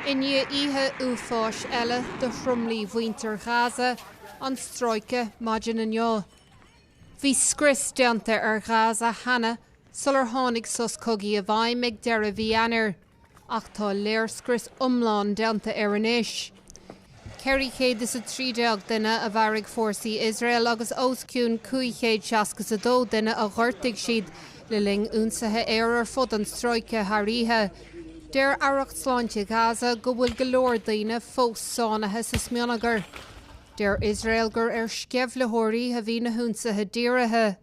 Ainneoin uafáis eile de thromlí mhuintir Gaza an stróice maidin anneo. Bhí scris deanta Gaza hana sular tháinig sos cogaidh a bhfeidhm ag deireadh bhí eanar, ach tá léir scris umláin deanta an isis. Ceirigh céad is a 30 duine a bharraigh fórsaí Iosrael agus osciún 572 duine a ghortaigh siad le ling únsathe ar fud an stróice tharíthe. Deir aireacht sláinte Gaza go bhfuil go leor daoine fós sánathe sa smionagar. Deir Iosrael gur sceibhleothirí a bhí na húnsathe dírithe.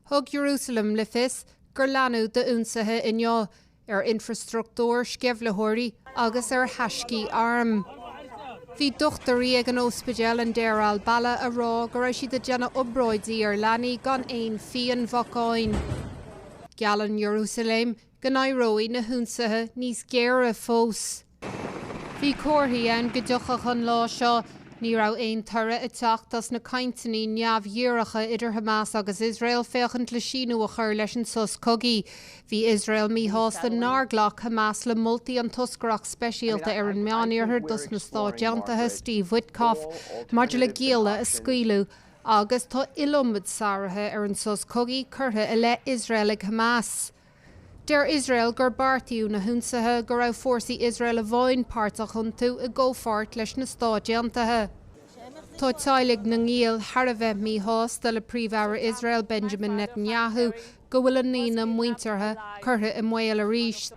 Thug Jerusalem le fios gur leanú de únsathe inneo infrastruchtúr sceibhleothirí agus theascaí arm. Bhí dochtarí ag an ospidéal an Deireal Balla a rá go raibh siad a déanamh obráidí leanaí gan éon fion bhacáin. Gealann Iosrael go nairóí na húnsathe níos géire fós. Bhí comharthaí ann go dtiocfach an lá seo ní raibh aon torra a teachtas na cainteaní neamhdhíoracha idir Hamas agus Iosrael féchant le síneadh a chur leis an sos cogaidh. Bhí Iosrael mítheasta nághlach Hamas le moltaí an toscaireacht speisialta ar an meánaíorthar dus na stádeantaithe Steve Witkoff maidir le géala a scaoileadh agus tá ilomad sáirithe ar an sos cogaidh curtha i le Iosrael ag Hamas. Deir Iosrael gur bartíú na húnsathe go raibh fórsaí Iosrael a bháin páirteach chun tú i ggófart leis na stádeantaithe. Tá táillig na ngíal thar a bheith mítheasta le príomh-aire Iosrael Benjamin Netanyahu go bhfuil an lína muintirthe curtha i mbaol arís.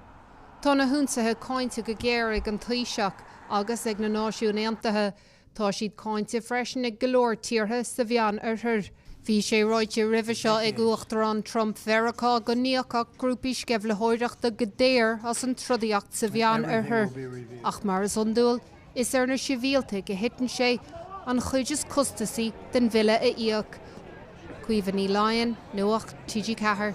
Tá na húnsathe cáinte go géirigh an taoiseach agus ag na náisiún Aontaithe. Tá siad cáinte freisin ag go leor tíortha sa bhean orthar. Bhí sé ráite ribh seo ag uachtarán Trump Verachá go níochach grúpaí sceibhleothireachta go déir as an trodaíocht sa bhean orthar. Ach mar is iondúil is ar na sibhialta go hitann sé an chuid is costasaí den bhile a íoc. Cuomhaní Lion, nuach TG Cahar.